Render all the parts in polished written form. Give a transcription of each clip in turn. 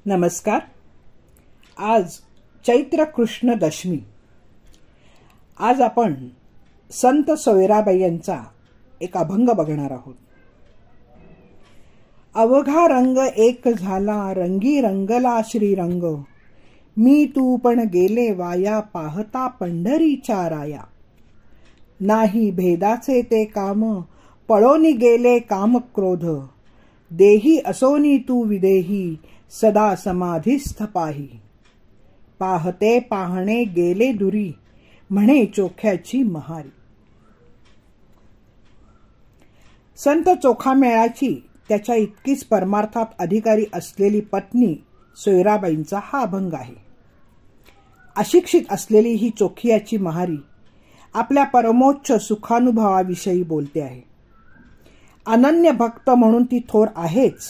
नमस्कार. आज चैत्र कृष्ण दशमी. आज आपण संत सोयराबाई यांचा एक अभंग बघणार आहोत. अवघा रंग एक झाला, रंगी रंगला श्रीरंग. मी तू पण गेले वाया, पाहता पंढरीच्या राया. नाही भेदाचे ते काम, पळोनी गेले काम क्रोध. देही असोनी तू विदेही, सदा समाधीस्थ पाही. पाहते पाहणे गेले दुरी, म्हणे चोख्याची महारी. संत चोखामेळाची त्याच्या इतकीच परमार्थात अधिकारी असलेली पत्नी सोयराबाईंचा हा अभंग आहे. अशिक्षित असलेली ही चोखियाची महारी आपल्या परमोच्च सुखानुभवाविषयी बोलते आहे. अनन्य भक्त म्हणून ती थोर आहेच,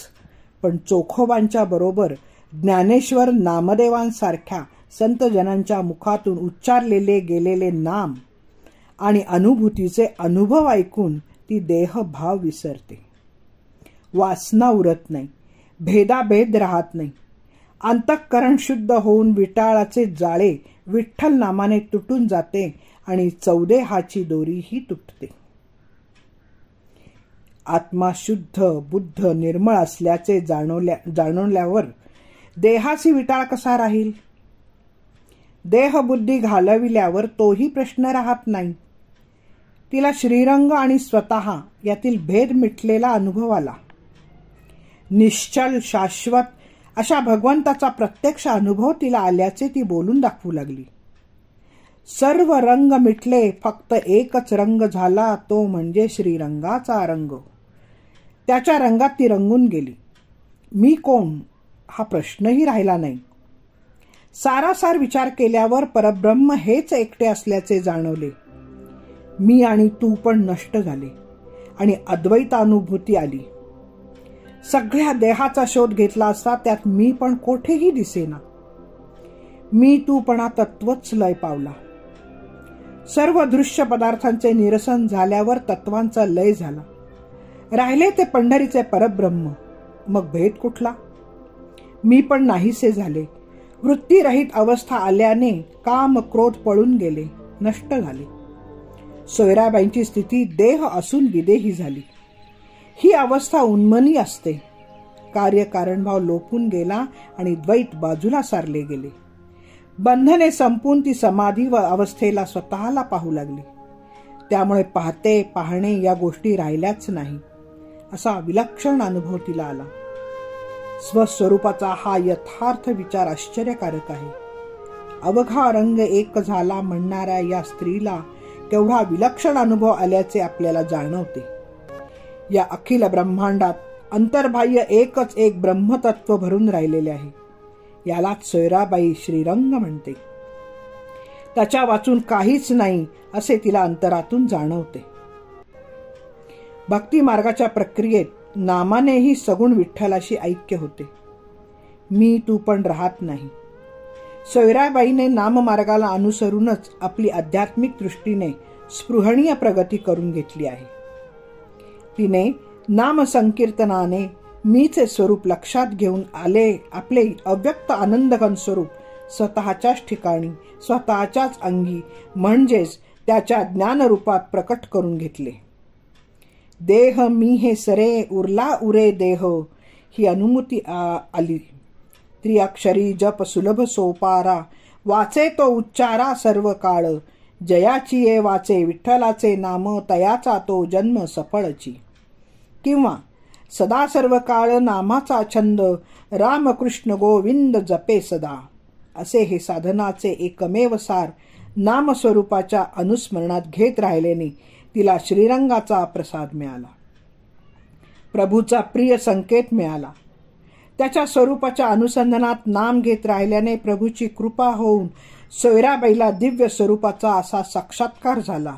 पण चोखोबांच्या बरोबर ज्ञानेश्वर नामदेवांसारख्या संतजनांच्या मुखातून उच्चारलेले गेलेले नाम आणि अनुभूतीचे अनुभव ऐकून ती देहभाव विसरते. वासना उरत नाही, भेदाभेद राहत नाही. अंतःकरण शुद्ध होऊन विटाळाचे जाळे विठ्ठल नामाने तुटून जाते आणि चौदेहाची दोरीही तुटते. आत्मा शुद्ध बुद्ध निर्मळ असल्याचे जाणवल्यावर देहाची विटाळ कसा राहील? देहबुद्धी घालविल्यावर तोही प्रश्न राहत नाही. तिला श्रीरंग आणि स्वतः यातील भेद मिटलेला अनुभव आला. निश्चल शाश्वत अशा भगवंताचा प्रत्यक्ष अनुभव तिला आल्याचे ती बोलून दाखवू लागली. सर्व रंग मिटले, फक्त एकच रंग झाला, तो म्हणजे श्रीरंगाचा रंग. त्याच्या रंगात ती रंगून गेली. मी कोण हा प्रश्नही राहिला नाही. सारासार विचार केल्यावर परब्रह्म हेच एकटे असल्याचे जाणवले. मी आणि तू पण नष्ट झाले आणि अद्वैतानुभूती आली. सगळ्या देहाचा शोध घेतला असता त्यात मी पण कोठेही दिसेना. मी तूपणा तत्वच लय पावला. सर्व दृश्य पदार्थांचे निरसन झाल्यावर तत्वांचा लय झाला. राहिले ते पंढरीचे परब्रह्म. मग भेद कुठला? मी पण नाहीसे झाले. वृत्तीरहित अवस्था आल्याने काम क्रोध पळून गेले, नष्ट झाले. सोयराबाईंची स्थिती देह असून विदेही झाली. ही अवस्था उन्मनी असते. कार्यकारणभाव लोपून गेला आणि द्वैत बाजूला सारले गेले. बंधने संपून ती समाधी व अवस्थेला स्वतःला पाहू लागली. त्यामुळे पाहते पाहणे या गोष्टी राहिल्याच नाही, असा विलक्षण अनुभव तिला आला. स्वस्वरूपाचा हा यथार्थ विचार आश्चर्यकारक आहे. अवघा रंग एक झाला म्हणणाऱ्या या स्त्रीला केवढा विलक्षण अनुभव आल्याचे आपल्याला जाणवते. या अखिल ब्रह्मांडात अंतर्बाह्य एकच एक ब्रह्मतत्व भरून राहिलेले आहे. यालाच सोयराबाई श्रीरंग म्हणते. त्याच्या वाचून काहीच नाही असे तिला अंतरातून जाणवते. भक्ती मार्गाच्या प्रक्रियेत नामानेही सगुण विठ्ठलाशी ऐक्य होते. मी तू पण राहत नाही. सोयराबाईने नाममार्गाला अनुसरूनच आपली आध्यात्मिक दृष्टीने स्पृहणीय प्रगती करून घेतली आहे. तिने नामसंकीर्तनाने मीचे स्वरूप लक्षात घेऊन आपले अव्यक्त आनंदघन स्वरूप स्वतःच्याच ठिकाणी स्वतःच्याच अंगी म्हणजेच त्याच्या ज्ञानरूपात प्रकट करून घेतले. देह मी हे सरे, उरला उरे देह, ही अनुमती आली. त्रिअक्षरी जप सुलभ सोपारा, वाचे तो उच्चारा सर्व काळ. जयाची ये वाचे विठ्ठलाचे नाम, तयाचा तो जन्म सफळची. किंवा सदा सर्व काळ नामाचा छंद, रामकृष्ण गोविंद जपे सदा. असे हे साधनाचे एकमेव सार नामस्वरूपाच्या अनुस्मरणात घेत राहिल्याने तिला श्रीरंगाचा प्रसाद मिळाला. प्रभूचा प्रिय संकेत मिळाला. त्याच्या स्वरूपाच्या अनुसंधानात नाम घेत राहिल्याने प्रभूची कृपा होऊन सोयराबाईला दिव्य स्वरूपाचा असा साक्षात्कार झाला.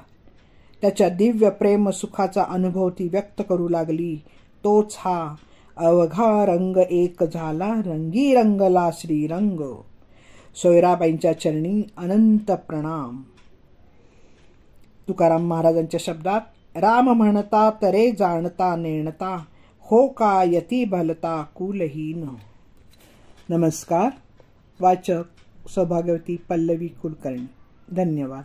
त्याच्या दिव्य प्रेम सुखाचा अनुभव ती व्यक्त करू लागली. तोच हा अवघा रंग एक झाला, रंगी रंगला श्रीरंग. सोयराबाईंच्या चरणी अनंत प्रणाम. तुकाराम महाराजांच्या शब्दात, राम म्हणता तरे जाणता नेणता, हो का यती भलता कुलहीन. नमस्कार. वाचक सौभाग्यवती पल्लवी कुलकर्णी. धन्यवाद.